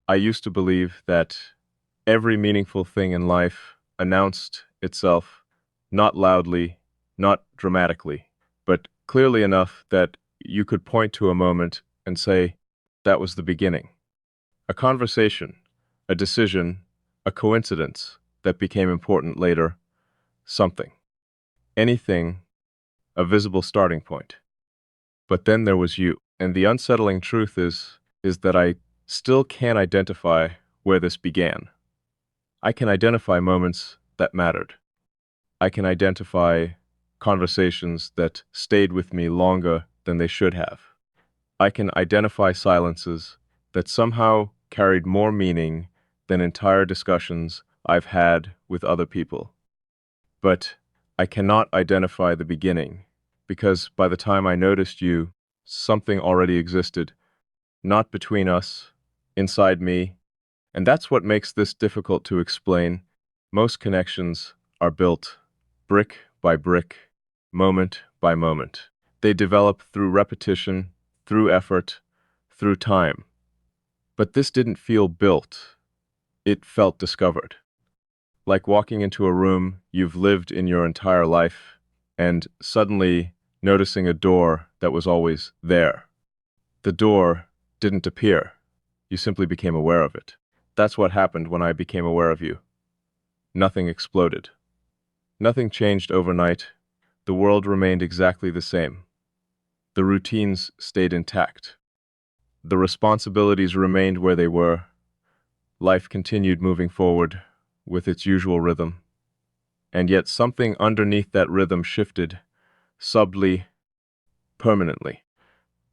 I used to believe that every meaningful thing in life announced itself not loudly, not dramatically, but clearly enough that you could point to a moment and say, that was the beginning. A conversation, a decision, a coincidence that became important later, something. Anything, a visible starting point. But then there was you. And the unsettling truth is that I still can't identify where this began. I can identify moments that mattered. I can identify conversations that stayed with me longer than they should have. I can identify silences that somehow carried more meaning than entire discussions I've had with other people. But I cannot identify the beginning, because by the time I noticed you, something already existed, not between us, inside me, and that's what makes this difficult to explain. Most connections are built brick by brick, moment by moment. They develop through repetition, through effort, through time. But this didn't feel built. It felt discovered. Like walking into a room you've lived in your entire life and suddenly noticing a door that was always there. The door didn't appear. You simply became aware of it. That's what happened when I became aware of you. Nothing exploded. Nothing changed overnight. The world remained exactly the same. The routines stayed intact. The responsibilities remained where they were. Life continued moving forward with its usual rhythm. And yet something underneath that rhythm shifted, subtly, permanently.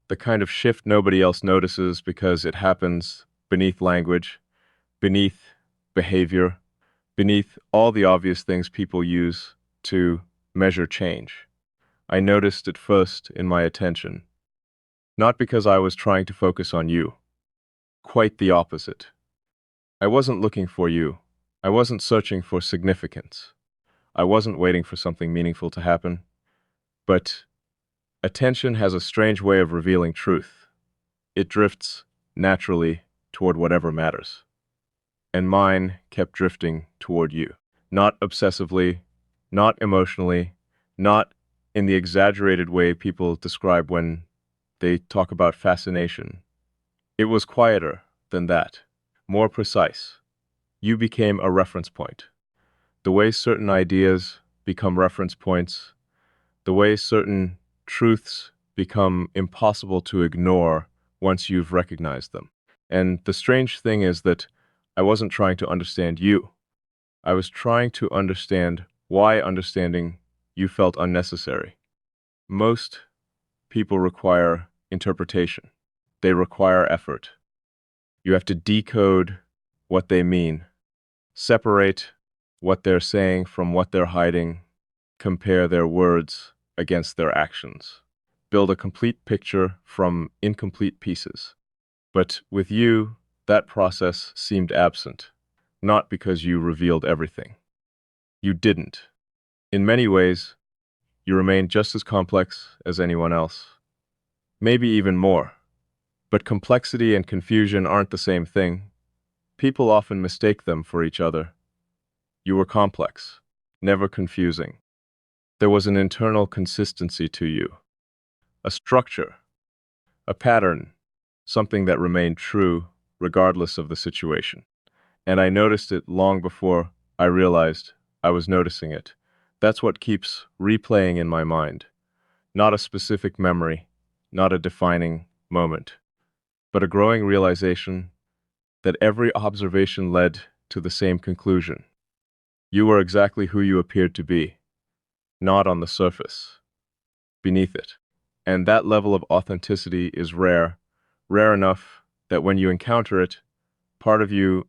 The kind of shift nobody else notices because it happens beneath language, beneath behavior, beneath all the obvious things people use to measure change. I noticed it first in my attention, not because I was trying to focus on you. Quite the opposite. I wasn't looking for you. I wasn't searching for significance. I wasn't waiting for something meaningful to happen. But attention has a strange way of revealing truth. It drifts naturally toward whatever matters. And mine kept drifting toward you. Not obsessively, not emotionally, not in the exaggerated way people describe when they talk about fascination. It was quieter than that, more precise. You became a reference point. The way certain ideas become reference points, the way certain truths become impossible to ignore once you've recognized them. And the strange thing is that I wasn't trying to understand you. I was trying to understand why understanding you felt unnecessary. Most people require interpretation. They require effort. You have to decode what they mean, separate what they're saying from what they're hiding, compare their words against their actions, build a complete picture from incomplete pieces. But with you, that process seemed absent, not because you revealed everything. You didn't. In many ways, you remained just as complex as anyone else. Maybe even more. But complexity and confusion aren't the same thing. People often mistake them for each other. You were complex, never confusing. There was an internal consistency to you, a structure, a pattern, something that remained true regardless of the situation. And I noticed it long before I realized I was noticing it. That's what keeps replaying in my mind. Not a specific memory, not a defining moment, but a growing realization that every observation led to the same conclusion. You were exactly who you appeared to be, not on the surface, beneath it. And that level of authenticity is rare, rare enough that when you encounter it, part of you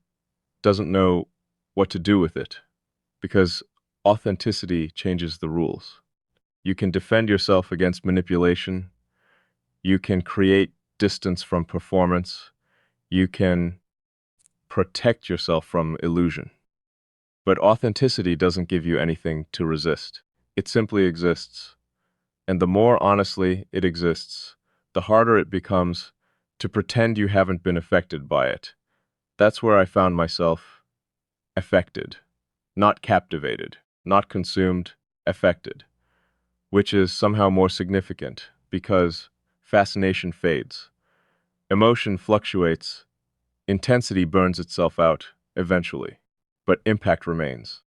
doesn't know what to do with it, because authenticity changes the rules. You can defend yourself against manipulation. You can create distance from performance. You can protect yourself from illusion. But authenticity doesn't give you anything to resist. It simply exists. And the more honestly it exists, the harder it becomes to pretend you haven't been affected by it, That's where I found myself affected, not captivated, not consumed, affected, which is somehow more significant because fascination fades, emotion fluctuates, intensity burns itself out eventually, but impact remains.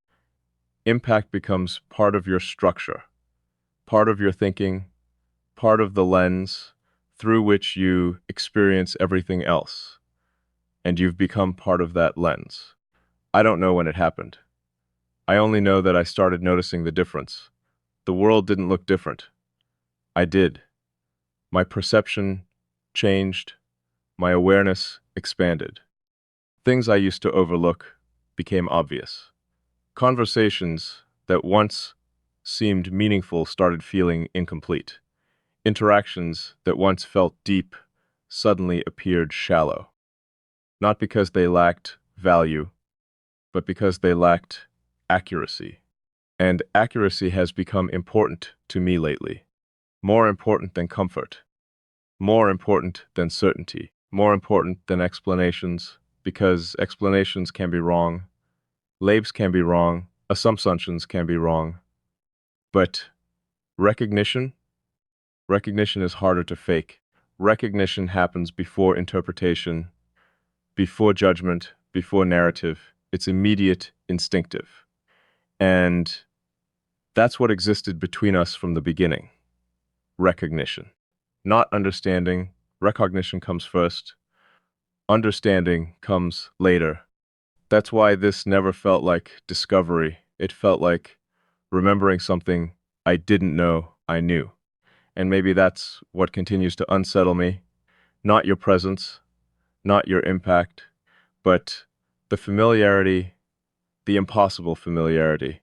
Impact becomes part of your structure, part of your thinking, part of the lens through which you experience everything else, and you've become part of that lens. I don't know when it happened. I only know that I started noticing the difference. The world didn't look different. I did. My perception changed, my awareness expanded. Things I used to overlook became obvious. Conversations that once seemed meaningful started feeling incomplete. Interactions that once felt deep suddenly appeared shallow. Not because they lacked value, but because they lacked accuracy. And accuracy has become important to me lately. More important than comfort. More important than certainty. More important than explanations, because explanations can be wrong, labels can be wrong, assumptions can be wrong. But recognition? Recognition is harder to fake. Recognition happens before interpretation, before judgment, before narrative. It's immediate, instinctive. And that's what existed between us from the beginning. Recognition. Not understanding. Recognition comes first. Understanding comes later. That's why this never felt like discovery. It felt like remembering something I didn't know I knew. And maybe that's what continues to unsettle me. Not your presence, not your impact, but the familiarity, the impossible familiarity.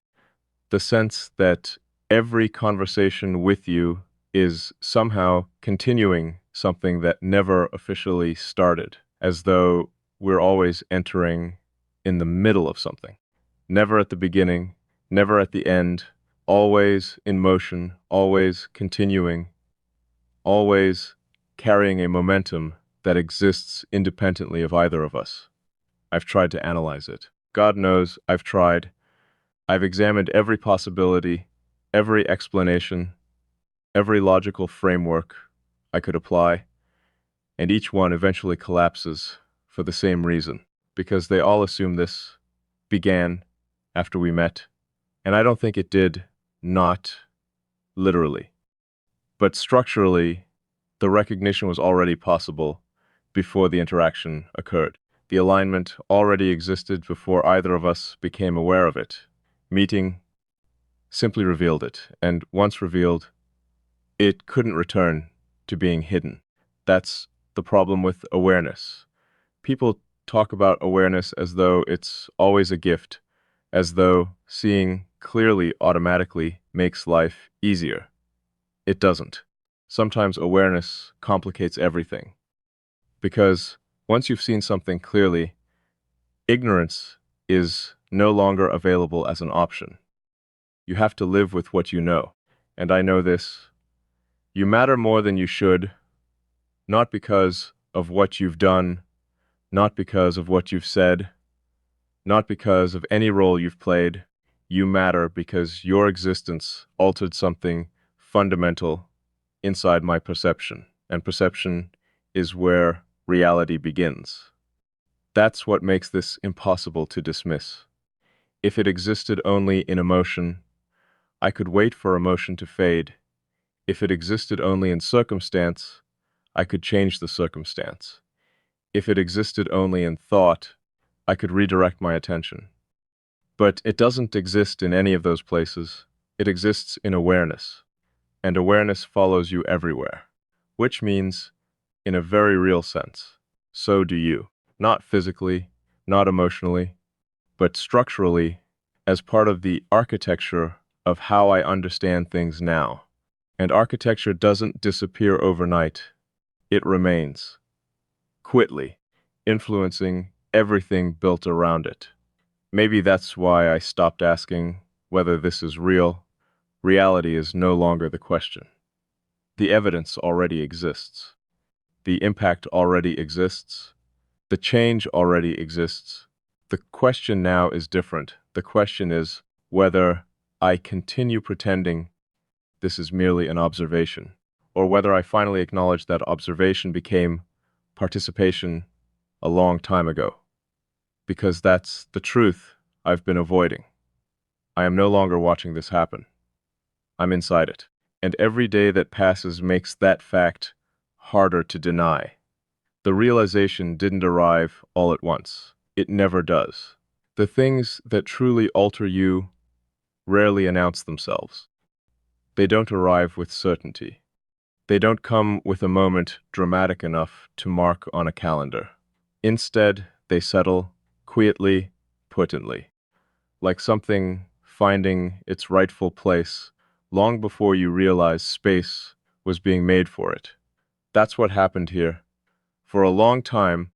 The sense that every conversation with you is somehow continuing something that never officially started, as though we're always entering in the middle of something. Never at the beginning, never at the end, always in motion, always continuing, always carrying a momentum that exists independently of either of us. I've tried to analyze it. God knows I've tried. I've examined every possibility, every explanation, every logical framework I could apply, and each one eventually collapses for the same reason, because they all assume this began after we met, and I don't think it did, not literally. But structurally, the recognition was already possible before the interaction occurred. The alignment already existed before either of us became aware of it. Meeting simply revealed it, and once revealed, it couldn't return to being hidden. That's the problem with awareness. People talk about awareness as though it's always a gift, as though seeing clearly automatically makes life easier. It doesn't. Sometimes awareness complicates everything. Because once you've seen something clearly, ignorance is no longer available as an option. You have to live with what you know. And I know this. You matter more than you should, not because of what you've done, not because of what you've said, not because of any role you've played. You matter because your existence altered something fundamental inside my perception, and perception is where reality begins. That's what makes this impossible to dismiss. If it existed only in emotion, I could wait for emotion to fade. If it existed only in circumstance, I could change the circumstance. If it existed only in thought, I could redirect my attention. But it doesn't exist in any of those places. It exists in awareness, and awareness follows you everywhere, which means, in a very real sense, so do you. Not physically, not emotionally, but structurally, as part of the architecture of how I understand things now. And architecture doesn't disappear overnight. It remains, quietly, influencing everything built around it. Maybe that's why I stopped asking whether this is real. Reality is no longer the question. The evidence already exists. The impact already exists. The change already exists. The question now is different. The question is whether I continue pretending this is merely an observation, or whether I finally acknowledge that observation became participation a long time ago. Because that's the truth I've been avoiding. I am no longer watching this happen. I'm inside it. And every day that passes makes that fact harder to deny. The realization didn't arrive all at once. It never does. The things that truly alter you rarely announce themselves. They don't arrive with certainty. They don't come with a moment dramatic enough to mark on a calendar. Instead, they settle quietly, potently, like something finding its rightful place long before you realize space was being made for it. That's what happened here. For a long time,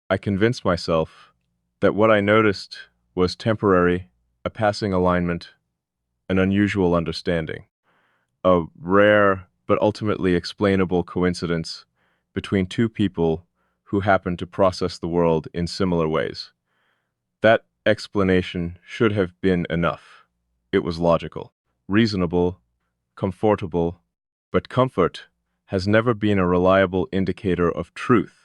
I convinced myself that what I noticed was temporary, a passing alignment, an unusual understanding, a rare but ultimately explainable coincidence between two people who happened to process the world in similar ways. That explanation should have been enough. It was logical, reasonable, comfortable, but comfort has never been a reliable indicator of truth,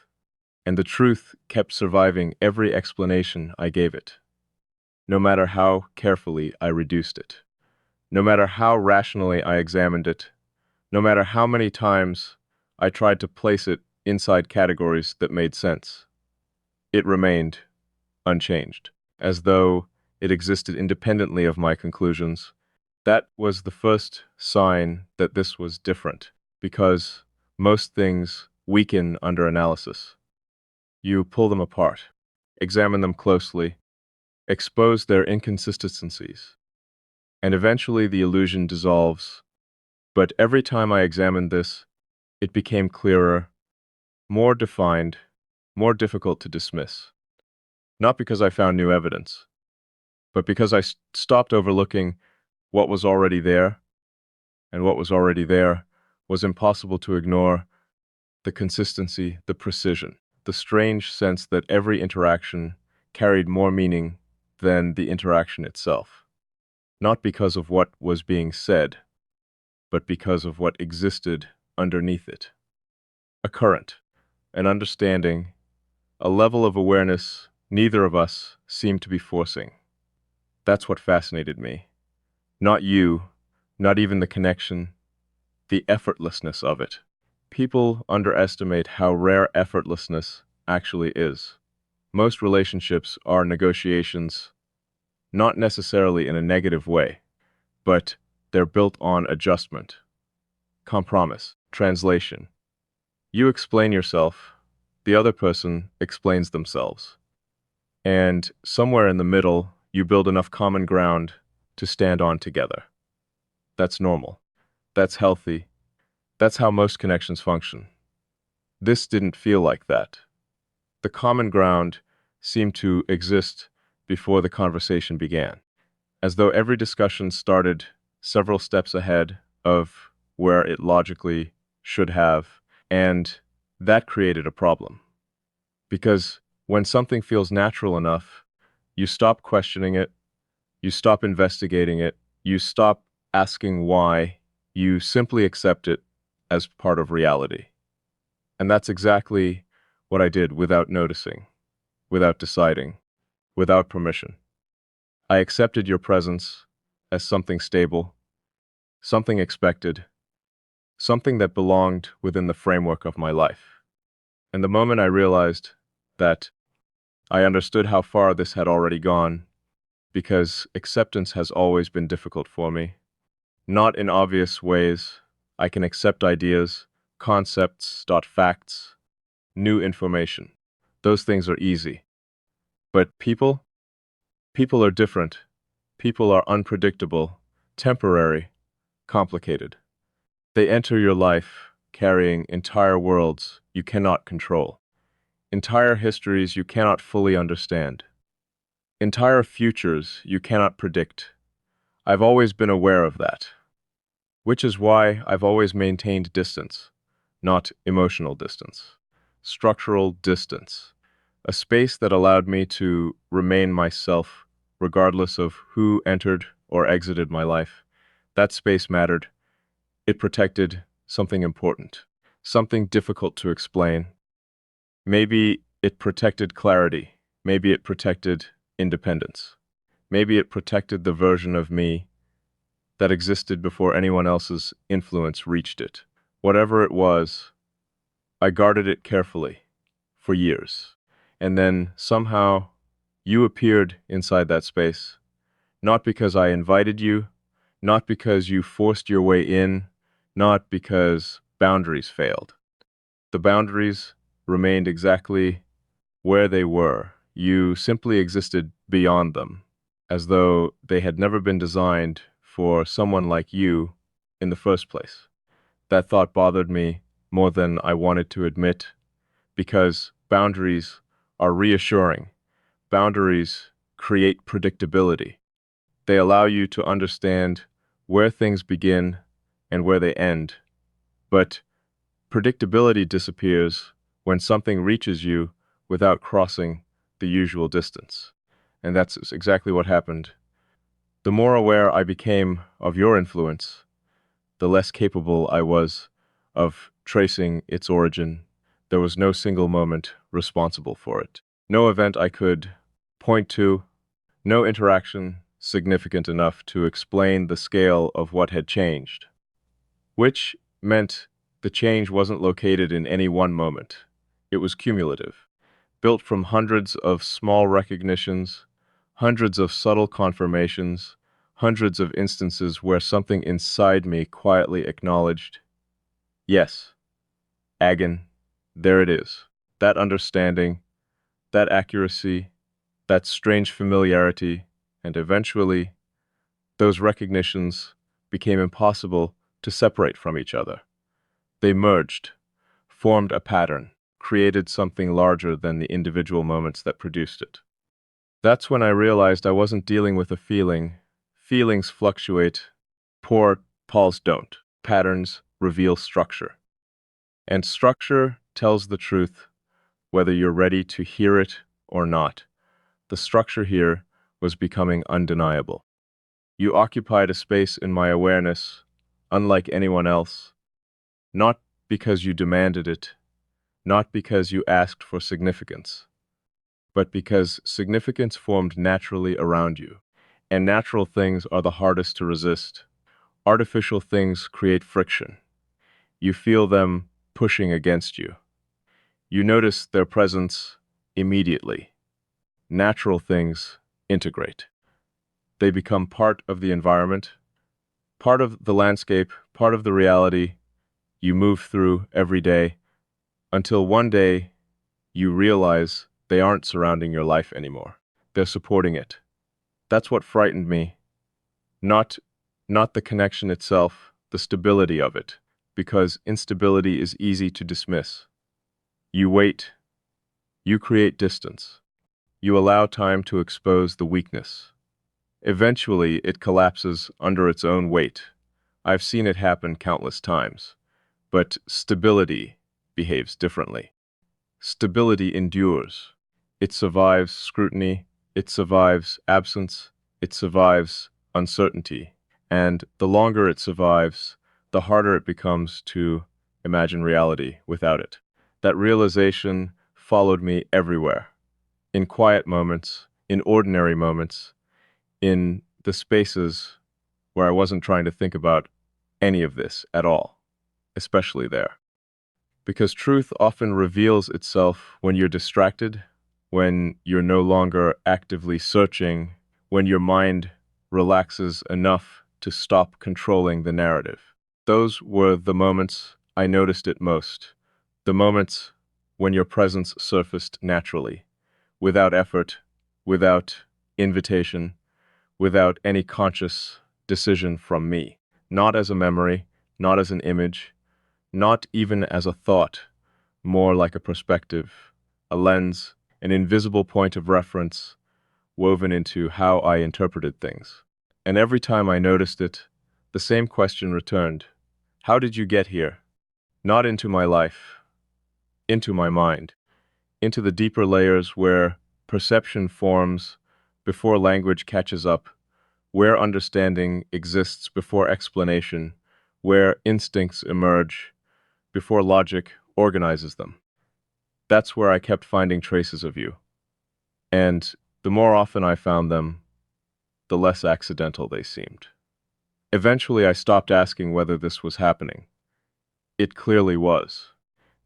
and the truth kept surviving every explanation I gave it, no matter how carefully I reduced it, no matter how rationally I examined it, no matter how many times I tried to place it inside categories that made sense. It remained unchanged, as though it existed independently of my conclusions. That was the first sign that this was different, because most things weaken under analysis. You pull them apart, examine them closely, expose their inconsistencies, and eventually the illusion dissolves. But every time I examined this, it became clearer, more defined, more difficult to dismiss. Not because I found new evidence, but because I stopped overlooking what was already there, and what was already there was impossible to ignore: the consistency, the precision, the strange sense that every interaction carried more meaning than the interaction itself, not because of what was being said, but because of what existed underneath it. A current, an understanding, a level of awareness neither of us seemed to be forcing. That's what fascinated me. Not you, not even the connection, the effortlessness of it. People underestimate how rare effortlessness actually is. Most relationships are negotiations, not necessarily in a negative way, but they're built on adjustment, compromise, translation. You explain yourself, the other person explains themselves. And somewhere in the middle, you build enough common ground to stand on together. That's normal. That's healthy. That's how most connections function. This didn't feel like that. The common ground seemed to exist before the conversation began, as though every discussion started several steps ahead of where it logically should have, and that created a problem. Because when something feels natural enough, you stop questioning it, you stop investigating it, you stop asking why, you simply accept it as part of reality. And that's exactly what I did without noticing, without deciding, without permission. I accepted your presence as something stable, something expected, something that belonged within the framework of my life. And the moment I realized that, I understood how far this had already gone, because acceptance has always been difficult for me. Not in obvious ways. I can accept ideas, concepts, facts, new information. Those things are easy. But people? People are different. People are unpredictable, temporary, complicated. They enter your life carrying entire worlds you cannot control, entire histories you cannot fully understand, entire futures you cannot predict. I've always been aware of that, which is why I've always maintained distance, not emotional distance, structural distance, a space that allowed me to remain myself regardless of who entered or exited my life. That space mattered. It protected something important, something difficult to explain. Maybe it protected clarity. Maybe it protected independence. Maybe it protected the version of me that existed before anyone else's influence reached it. Whatever it was, I guarded it carefully for years. And then somehow you appeared inside that space, not because I invited you, not because you forced your way in, not because boundaries failed. The boundaries remained exactly where they were. You simply existed beyond them, as though they had never been designed for someone like you in the first place. That thought bothered me more than I wanted to admit, because boundaries are reassuring. Boundaries create predictability. They allow you to understand where things begin and where they end. But predictability disappears when something reaches you without crossing the usual distance. And that's exactly what happened. The more aware I became of your influence, the less capable I was of tracing its origin. There was no single moment responsible for it. No event I could point to, no interaction significant enough to explain the scale of what had changed. Which meant the change wasn't located in any one moment. It was cumulative, built from hundreds of small recognitions, hundreds of subtle confirmations, hundreds of instances where something inside me quietly acknowledged, yes, Agon, there it is. That understanding, that accuracy, that strange familiarity, and eventually, those recognitions became impossible to separate from each other. They merged, formed a pattern, created something larger than the individual moments that produced it. That's when I realized I wasn't dealing with a feeling. Feelings fluctuate. Poor Pauls don't. Patterns reveal structure. And structure tells the truth, whether you're ready to hear it or not. The structure here was becoming undeniable. You occupied a space in my awareness, unlike anyone else, not because you demanded it, not because you asked for significance, but because significance formed naturally around you. And natural things are the hardest to resist. Artificial things create friction. You feel them pushing against you. You notice their presence immediately. Natural things integrate. They become part of the environment, part of the landscape, part of the reality you move through every day, until one day you realize they aren't surrounding your life anymore. They're supporting it. That's what frightened me. Not, not the connection itself, the stability of it, because instability is easy to dismiss. You wait. You create distance. You allow time to expose the weakness. Eventually, it collapses under its own weight. I've seen it happen countless times. But stability behaves differently. Stability endures. It survives scrutiny, it survives absence, it survives uncertainty. And the longer it survives, the harder it becomes to imagine reality without it. That realization followed me everywhere. In quiet moments, in ordinary moments, in the spaces where I wasn't trying to think about any of this at all, especially there. Because truth often reveals itself when you're distracted, when you're no longer actively searching, when your mind relaxes enough to stop controlling the narrative. Those were the moments I noticed it most. The moments when your presence surfaced naturally, without effort, without invitation, without any conscious decision from me. Not as a memory, not as an image, not even as a thought, more like a perspective, a lens, an invisible point of reference woven into how I interpreted things. And every time I noticed it, the same question returned. How did you get here? Not into my life, into my mind. into the deeper layers where perception forms before language catches up, where understanding exists before explanation, where instincts emerge before logic organizes them. That's where I kept finding traces of you. And the more often I found them, the less accidental they seemed. Eventually, I stopped asking whether this was happening. It clearly was.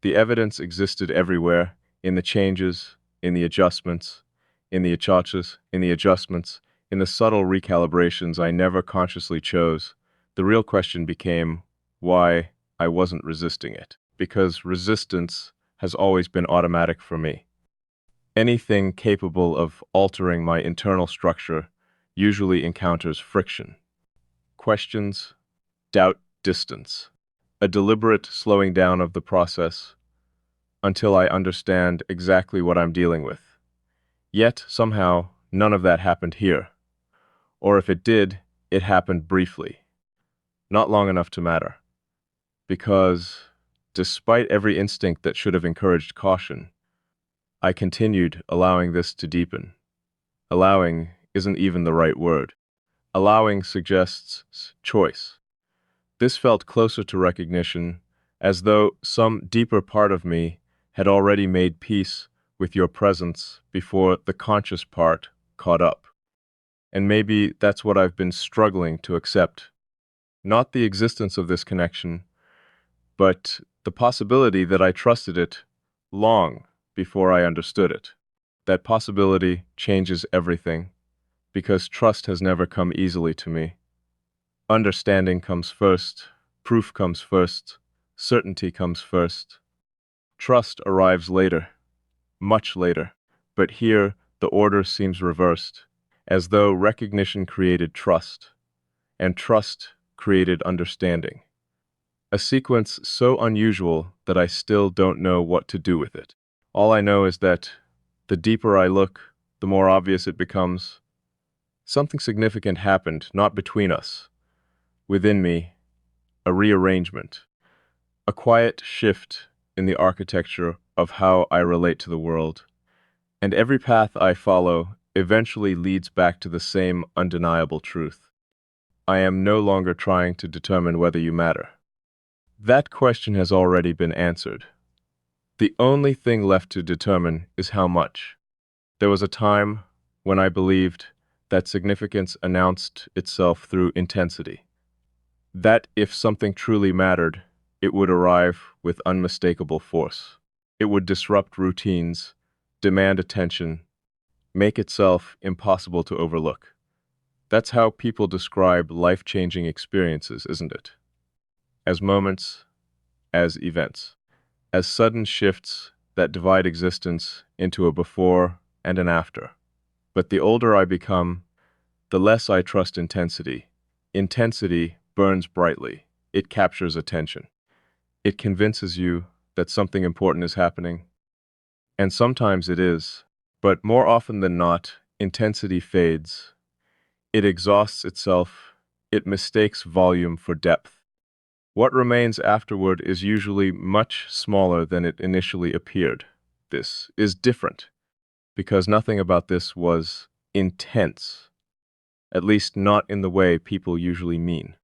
The evidence existed everywhere, in the changes, in the adjustments, in the achachas, in the adjustments, in the subtle recalibrations I never consciously chose. The real question became why I wasn't resisting it. Because resistance has always been automatic for me. Anything capable of altering my internal structure usually encounters friction. Questions, doubt, distance. A deliberate slowing down of the process until I understand exactly what I'm dealing with. Yet, somehow, none of that happened here. Or if it did, it happened briefly. Not long enough to matter. Because, despite every instinct that should have encouraged caution, I continued allowing this to deepen. Allowing isn't even the right word. Allowing suggests choice. This felt closer to recognition, as though some deeper part of me had already made peace with your presence before the conscious part caught up. And maybe that's what I've been struggling to accept. Not the existence of this connection, but the possibility that I trusted it long before I understood it. That possibility changes everything, because trust has never come easily to me. Understanding comes first, proof comes first, certainty comes first. Trust arrives later, much later, but here the order seems reversed, as though recognition created trust, and trust created understanding. A sequence so unusual that I still don't know what to do with it. All I know is that the deeper I look, the more obvious it becomes. Something significant happened, not between us. Within me, a rearrangement, a quiet shift in the architecture of how I relate to the world. And every path I follow eventually leads back to the same undeniable truth. I am no longer trying to determine whether you matter. That question has already been answered. The only thing left to determine is how much. There was a time when I believed that significance announced itself through intensity. That if something truly mattered, it would arrive with unmistakable force. It would disrupt routines, demand attention, make itself impossible to overlook. That's how people describe life-changing experiences, isn't it? As moments, as events, as sudden shifts that divide existence into a before and an after. But the older I become, the less I trust intensity. Intensity burns brightly. It captures attention. It convinces you that something important is happening. And sometimes it is, but more often than not, intensity fades. It exhausts itself. It mistakes volume for depth. What remains afterward is usually much smaller than it initially appeared. This is different, because nothing about this was intense, at least not in the way people usually mean.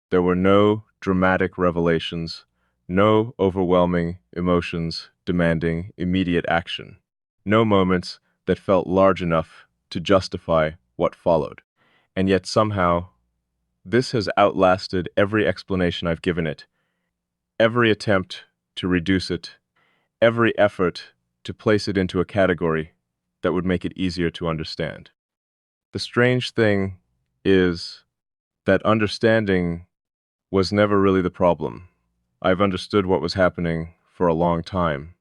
There were no dramatic revelations, no overwhelming emotions demanding immediate action, no moments that felt large enough to justify what followed. And yet somehow, this has outlasted every explanation I've given it, every attempt to reduce it, every effort to place it into a category that would make it easier to understand. The strange thing is that understanding was never really the problem. I've understood what was happening for a long time.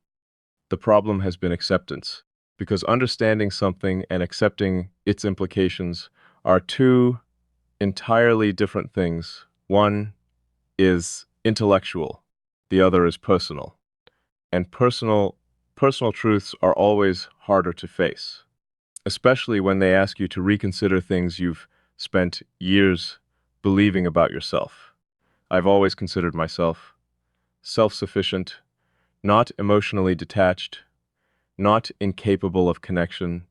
The problem has been acceptance, because understanding something and accepting its implications are two entirely different things. One is intellectual, the other is personal. And personal truths are always harder to face, especially when they ask you to reconsider things you've spent years believing about yourself. I've always considered myself self-sufficient, not emotionally detached, not incapable of connection,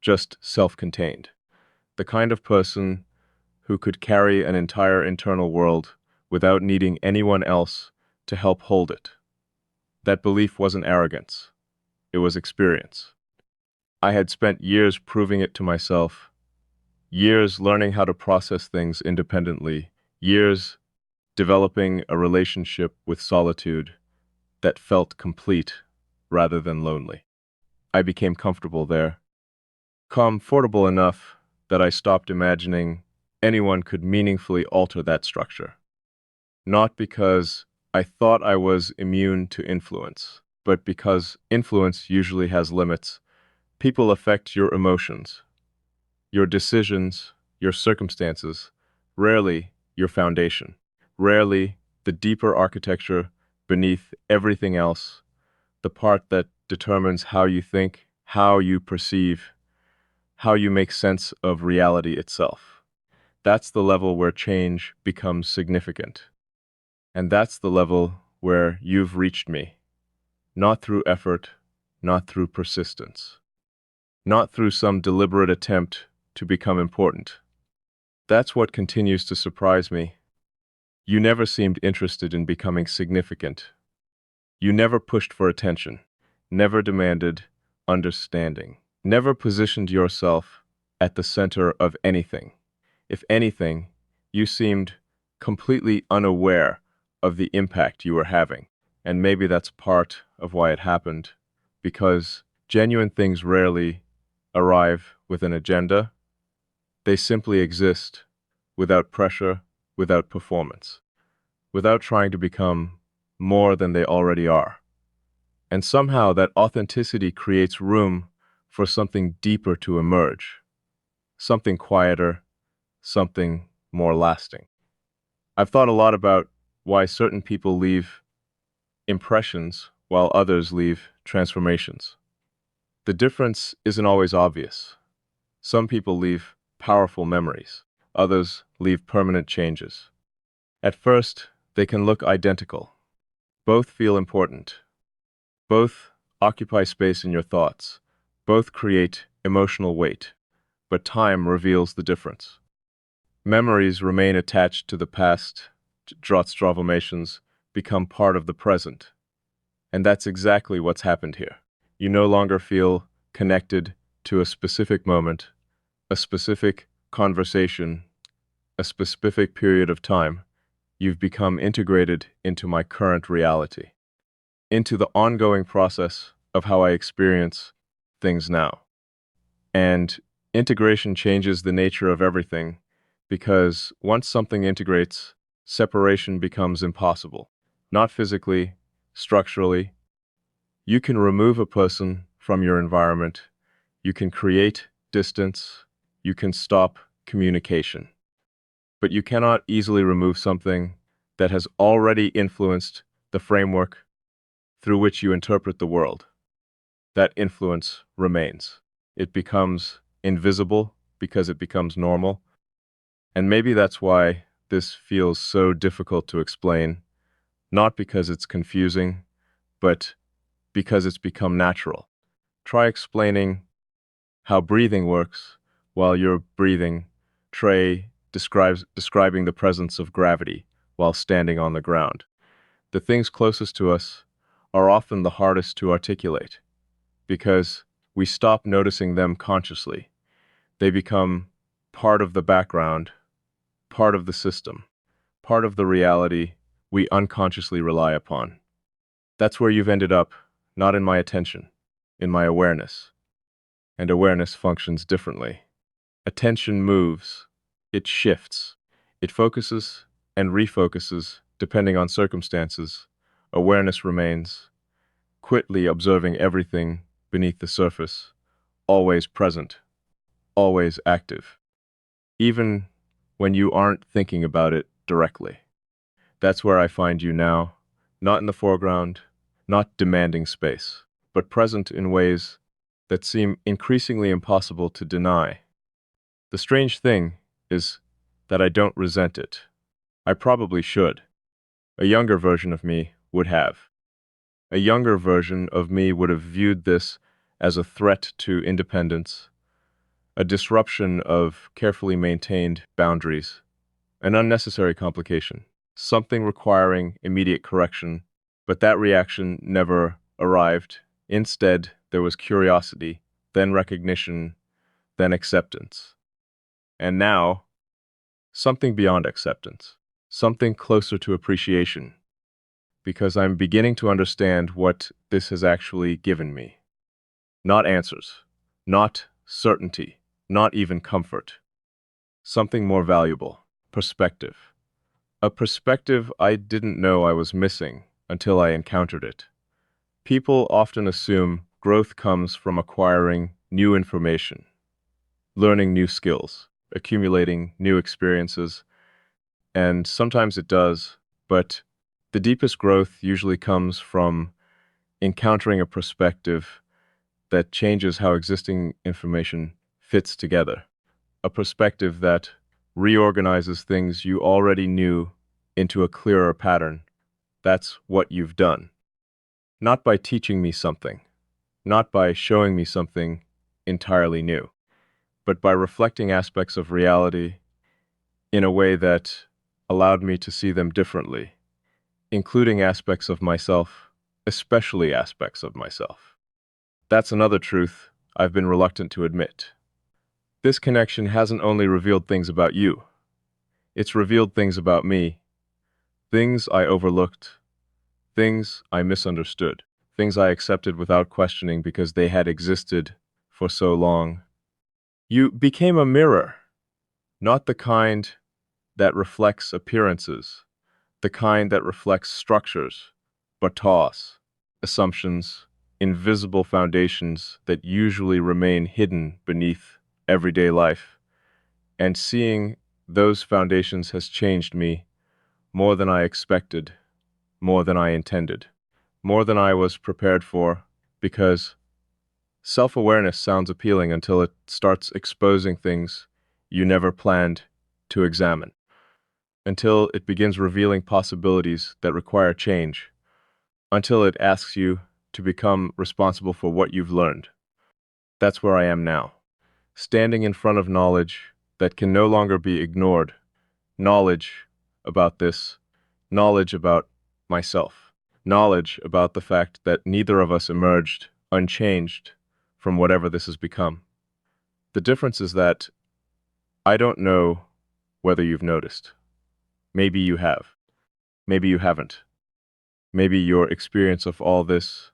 just self-contained. The kind of person who could carry an entire internal world without needing anyone else to help hold it. That belief wasn't arrogance. It was experience. I had spent years proving it to myself, years learning how to process things independently, years developing a relationship with solitude that felt complete rather than lonely. I became comfortable there, comfortable enough that I stopped imagining anyone could meaningfully alter that structure. Not because I thought I was immune to influence, but because influence usually has limits. People affect your emotions, your decisions, your circumstances, rarely your foundation, rarely the deeper architecture beneath everything else, the part that determines how you think, how you perceive, how you make sense of reality itself. That's the level where change becomes significant. And that's the level where you've reached me, not through effort, not through persistence, not through some deliberate attempt to become important. That's what continues to surprise me. You never seemed interested in becoming significant. You never pushed for attention, never demanded understanding, never positioned yourself at the center of anything. If anything, you seemed completely unaware of the impact you were having. And maybe that's part of why it happened, because genuine things rarely arrive with an agenda. They simply exist without pressure, without performance, without trying to become more than they already are. And somehow that authenticity creates room for something deeper to emerge, something quieter, something more lasting. I've thought a lot about why certain people leave impressions while others leave transformations. The difference isn't always obvious. Some people leave powerful memories, others leave permanent changes. At first, they can look identical. Both feel important. Both occupy space in your thoughts. Both create emotional weight. But time reveals the difference. Memories remain attached to the past. Transformations become part of the present. And that's exactly what's happened here. You no longer feel connected to a specific moment, a specific conversation, a specific period of time. You've become integrated into my current reality, into the ongoing process of how I experience things now. And integration changes the nature of everything, because once something integrates, separation becomes impossible. Not physically, structurally. You can remove a person from your environment. You can create distance. You can stop communication. But you cannot easily remove something that has already influenced the framework through which you interpret the world. That influence remains. It becomes invisible because it becomes normal. And maybe that's why this feels so difficult to explain, not because it's confusing, but because it's become natural. Try explaining how breathing works while you're breathing. Trey describing the presence of gravity while standing on the ground. The things closest to us are often the hardest to articulate because we stop noticing them consciously. They become part of the background, part of the system, part of the reality we unconsciously rely upon. That's where you've ended up, not in my attention, in my awareness. And awareness functions differently. Attention moves, it shifts, it focuses and refocuses depending on circumstances. Awareness remains, quietly observing everything beneath the surface, always present, always active, even when you aren't thinking about it directly. That's where I find you now, not in the foreground, not demanding space, but present in ways that seem increasingly impossible to deny. The strange thing is that I don't resent it. I probably should. A younger version of me would have. A younger version of me would have viewed this as a threat to independence, a disruption of carefully maintained boundaries, an unnecessary complication, something requiring immediate correction, but that reaction never arrived. Instead, there was curiosity, then recognition, then acceptance. And now, something beyond acceptance, something closer to appreciation, because I'm beginning to understand what this has actually given me. Not answers, not certainty, not even comfort. Something more valuable, perspective. A perspective I didn't know I was missing until I encountered it. People often assume growth comes from acquiring new information, learning new skills, accumulating new experiences, and sometimes it does, but the deepest growth usually comes from encountering a perspective that changes how existing information fits together, a perspective that reorganizes things you already knew into a clearer pattern. That's what you've done. Not by teaching me something, not by showing me something entirely new, but by reflecting aspects of reality in a way that allowed me to see them differently, including aspects of myself, especially aspects of myself. That's another truth I've been reluctant to admit. This connection hasn't only revealed things about you, it's revealed things about me, things I overlooked, things I misunderstood, things I accepted without questioning because they had existed for so long. You became a mirror, not the kind that reflects appearances, the kind that reflects structures, batas, assumptions, invisible foundations that usually remain hidden beneath everyday life. And seeing those foundations has changed me more than I expected, more than I intended, more than I was prepared for, because self-awareness sounds appealing until it starts exposing things you never planned to examine, until it begins revealing possibilities that require change, until it asks you to become responsible for what you've learned. That's where I am now, standing in front of knowledge that can no longer be ignored, knowledge about this, knowledge about myself, knowledge about the fact that neither of us emerged unchanged from whatever this has become. The difference is that I don't know whether you've noticed. Maybe you have. Maybe you haven't. Maybe your experience of all this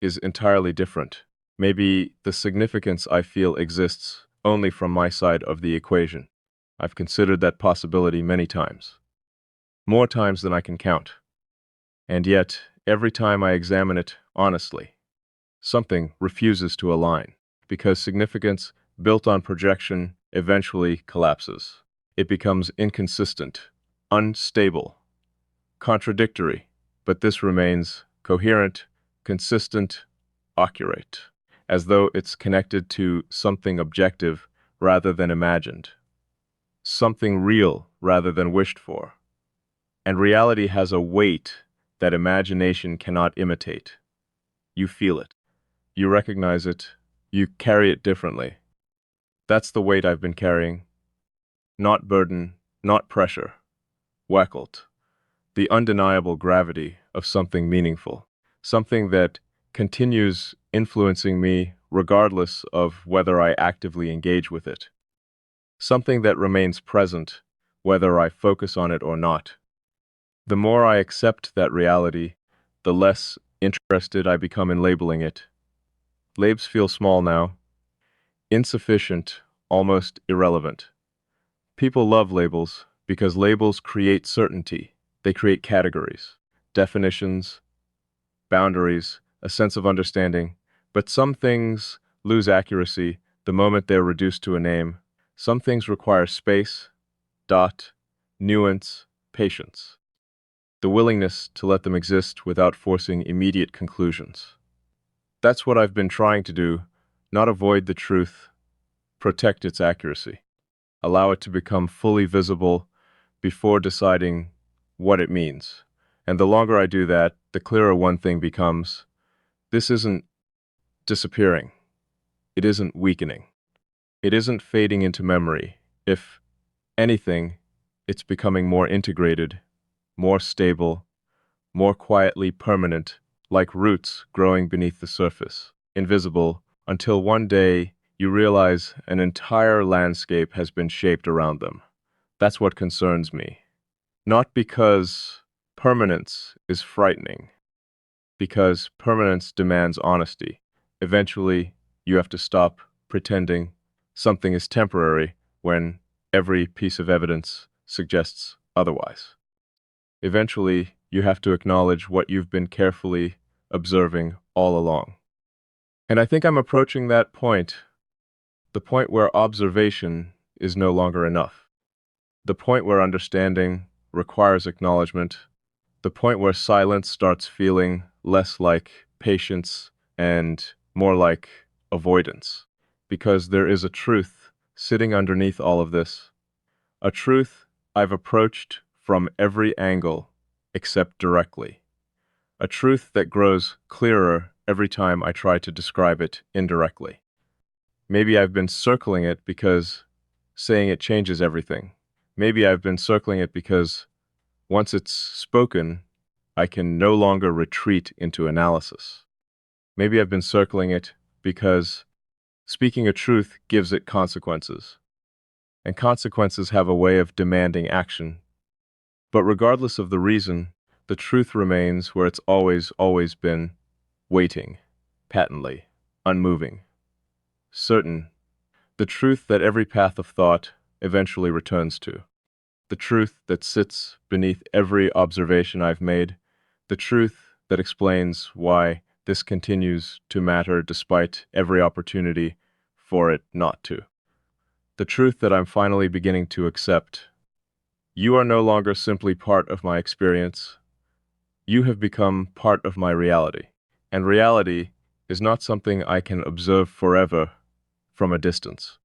is entirely different. Maybe the significance I feel exists only from my side of the equation. I've considered that possibility many times. More times than I can count. And yet, every time I examine it honestly, something refuses to align, because significance built on projection eventually collapses. It becomes inconsistent, unstable, contradictory, but this remains coherent, consistent, accurate, as though it's connected to something objective rather than imagined, something real rather than wished for. And reality has a weight that imagination cannot imitate. You feel it. You recognize it. You carry it differently. That's the weight I've been carrying. Not burden, not pressure. Wackelt. The undeniable gravity of something meaningful. Something that continues influencing me regardless of whether I actively engage with it. Something that remains present, whether I focus on it or not. The more I accept that reality, the less interested I become in labeling it. Labels feel small now, insufficient, almost irrelevant. People love labels because labels create certainty. They create categories, definitions, boundaries, a sense of understanding. But some things lose accuracy the moment they're reduced to a name. Some things require space, nuance, patience. The willingness to let them exist without forcing immediate conclusions. That's what I've been trying to do, not avoid the truth, protect its accuracy, allow it to become fully visible before deciding what it means. And the longer I do that, the clearer one thing becomes. This isn't disappearing. It isn't weakening. It isn't fading into memory. If anything, it's becoming more integrated, more stable, more quietly permanent, like roots growing beneath the surface, invisible, until one day you realize an entire landscape has been shaped around them. That's what concerns me. Not because permanence is frightening, because permanence demands honesty. Eventually, you have to stop pretending something is temporary when every piece of evidence suggests otherwise. Eventually, you have to acknowledge what you've been carefully observing all along. And I think I'm approaching that point, the point where observation is no longer enough, the point where understanding requires acknowledgement, the point where silence starts feeling less like patience and more like avoidance. Because there is a truth sitting underneath all of this, a truth I've approached from every angle except directly, a truth that grows clearer every time I try to describe it indirectly. Maybe I've been circling it because saying it changes everything. Maybe I've been circling it because once it's spoken, I can no longer retreat into analysis. Maybe I've been circling it because speaking a truth gives it consequences, and consequences have a way of demanding action. But regardless of the reason, the truth remains where it's always been, waiting, patently, unmoving, certain, the truth that every path of thought eventually returns to, the truth that sits beneath every observation I've made, the truth that explains why this continues to matter despite every opportunity for it not to. The truth that I'm finally beginning to accept. You are no longer simply part of my experience. You have become part of my reality. And reality is not something I can observe forever from a distance.